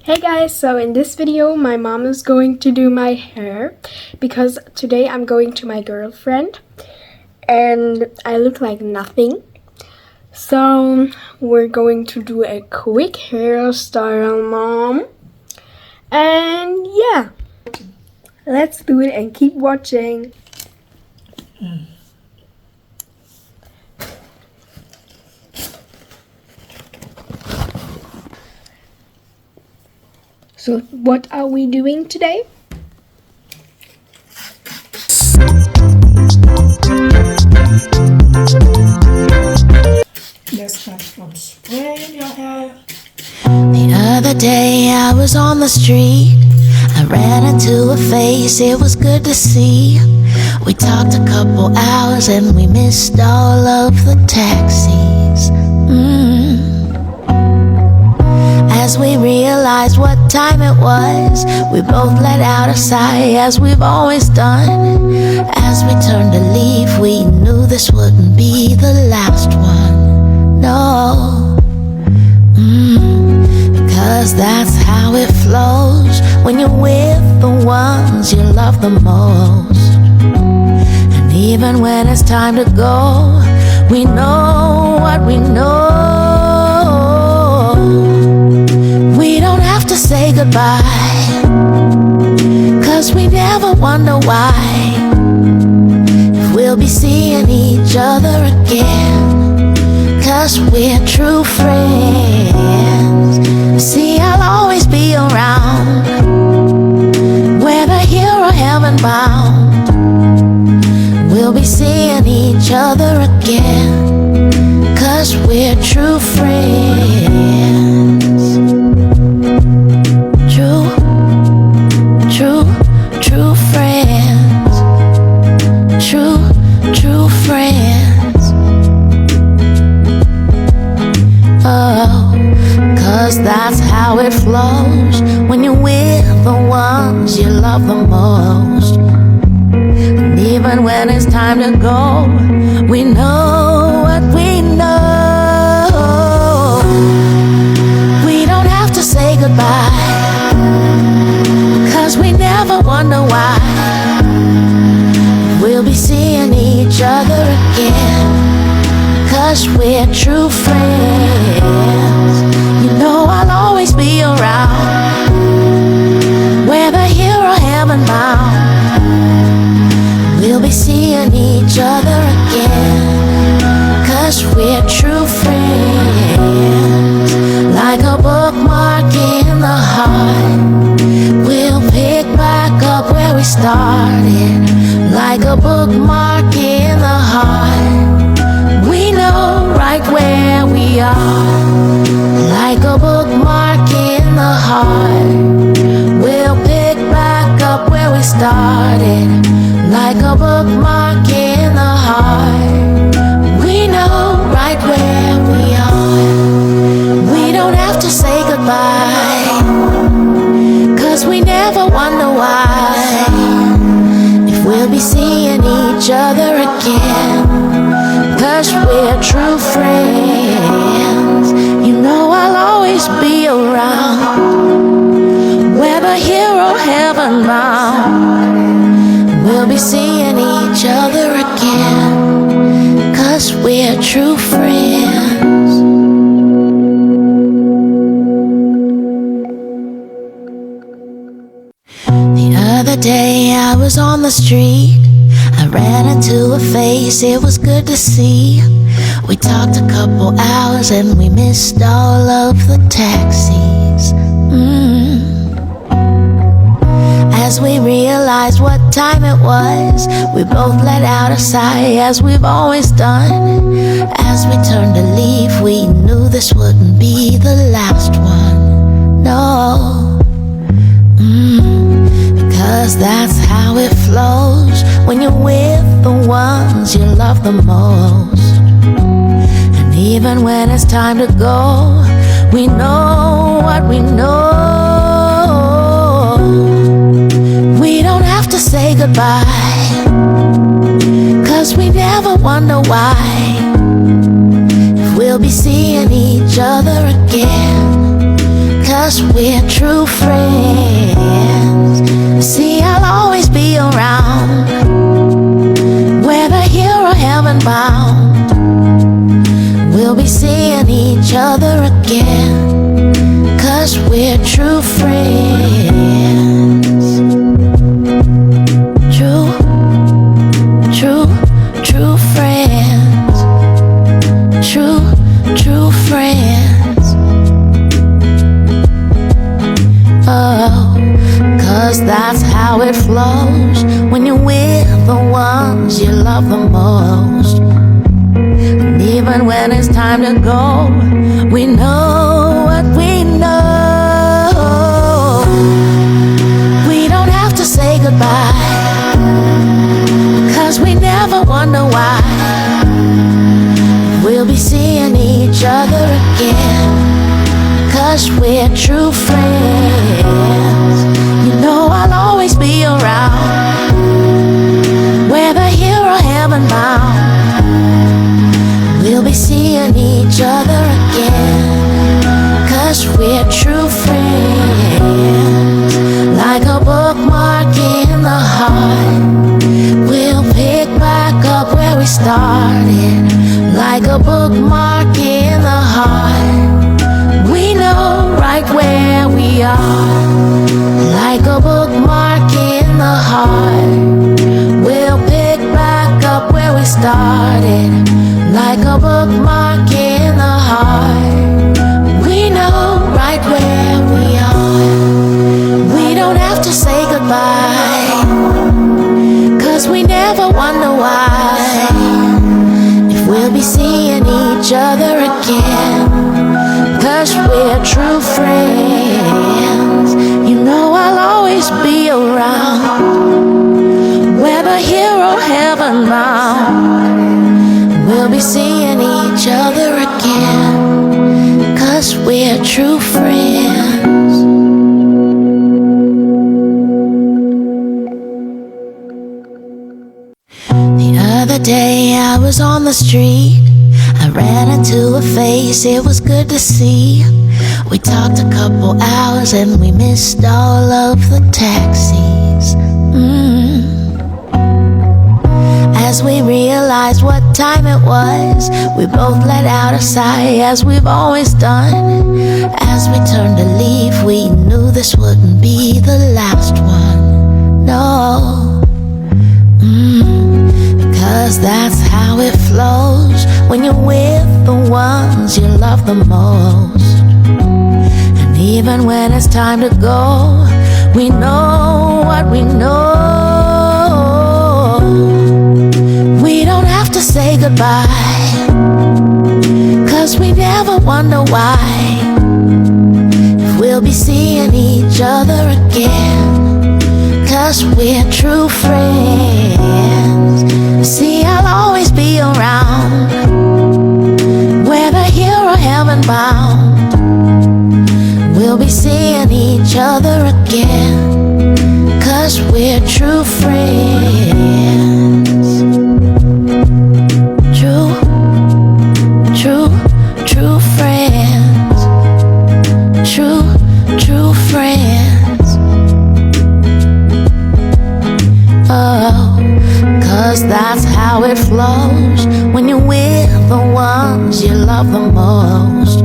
Hey guys, so in this video my mom is going to do my hair because today I'm going to my girlfriend and I look like nothing. So we're going to do a quick hairstyle, mom. And yeah, let's do it and keep watching. So what are we doing today? Let's start from spraying your hair. The other day I was on the street. I ran into a face, it was good to see. We talked a couple hours and we missed all of the taxis. As we realized what time it was, we both let out a sigh as we've always done. As we turned to leave, we knew this wouldn't be the last one. No, because that's how it flows when you're with the ones you love the most. And even when it's time to go, we know what we know. We don't have to say goodbye, 'cause we never wonder why, if we'll be seeing each other again, 'cause we're true friends. See, I'll always be around, whether here or heaven bound. We'll be seeing each other again, 'cause we're true friends. True friends. True friends. Oh, 'cause that's how it flows when you're with the ones you love the most. And even when it's time to go, we know what we know. We don't have to say goodbye, 'cause we never wonder why, we'll be seeing each other again, 'cause we're true friends. You know I'll always be around, whether here or heaven bound. We'll be seeing each other again, 'cause we're true friends. Like a bookmark in the heart, we'll pick back up where we started. Like a bookmark in the heart, we know right where we are. Like a bookmark in the heart, we'll pick back up where we started. Like a bookmark in the heart, we know right where we are. We don't have to say goodbye, 'cause we never wonder why, if we'll be seeing each other again, 'cause we're true friends. You know I'll always be around, whether here or heaven bound. We'll be seeing each other again, 'cause we're true friends. The other day I was on the street. I ran into a face, it was good to see. We talked a couple hours and we missed all of the taxis. As we realized what time it was, we both let out a sigh as we've always done. As we turned to leave, we knew this wouldn't be the last one. No, because that's how it flows when you're with the ones you love the most. And even when it's time to go, we know what we know. We don't have to say goodbye, 'cause we never wonder why, if we'll be seeing each other again, 'cause 'cause we're true friends. See, I'll always be around, whether here or heaven bound. We'll be seeing each other again, 'cause we're true friends. True, true, true friends. True, true friends. Oh, 'cause that's how it flows when you're with the ones you love the most. And even when it's time to go, we know what we know. We don't have to say goodbye, 'cause we never wonder why. We'll be seeing each other again, 'cause we're true friends. You know I'll always be around, whether here or heaven bound. We'll be seeing each other again, 'cause we're true friends. Like a bookmark in the heart, we'll pick back up where we started. Like a bookmark in the heart, we know right where we are. Like a bookmark in the heart, we'll pick back up where we started. Like a bookmark in the heart, we know right where we are. We don't have to say goodbye, 'cause we never wonder why. We'll be seeing each other again, 'cause we're true friends. You know I'll always be around, whether here or heaven bound. We'll be seeing each other again, 'cause we're true friends. The other day I was on the street, I ran into a face, it was good to see. We talked a couple hours and we missed all of the taxis. As we realized what time it was, we both let out a sigh, as we've always done. As we turned to leave, we knew this wouldn't be the last one. No. 'Cause that's how it flows when you're with the ones you love the most. And even when it's time to go, we know what we know. We don't have to say goodbye, 'cause we never wonder why. If we'll be seeing each other again, 'cause we're true friends. See, I'll always be around, whether here or heaven bound. We'll be seeing each other again, 'cause we're true friends. True, true, true friends. True, true friends. Oh, 'cause that's how it flows when you're with the ones you love the most.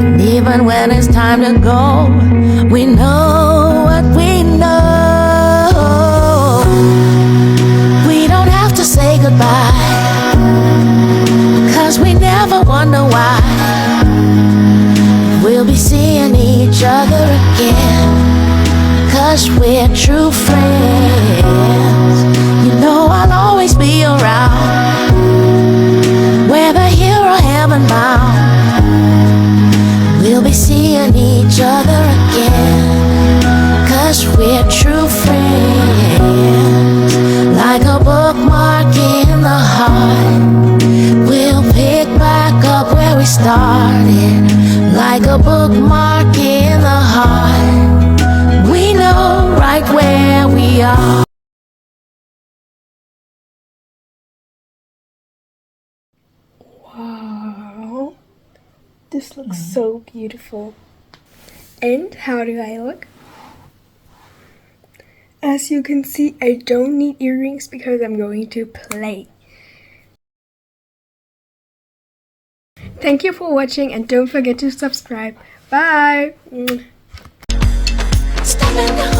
And even when it's time to go, we know what we know. We don't have to say goodbye, 'cause we never wonder why. We'll be seeing each other again, 'cause we're true friends. You know I'll always be around, whether here or heaven bound. We'll be seeing each other again, 'cause we're true friends. Like a bookmark in the heart, we'll pick back up where we started. Like a bookmark in the heart, we know right where we are. Wow, this looks so beautiful. And how do I look? As you can see, I don't need earrings because I'm going to play. Thank you for watching and don't forget to subscribe. Bye! Step in the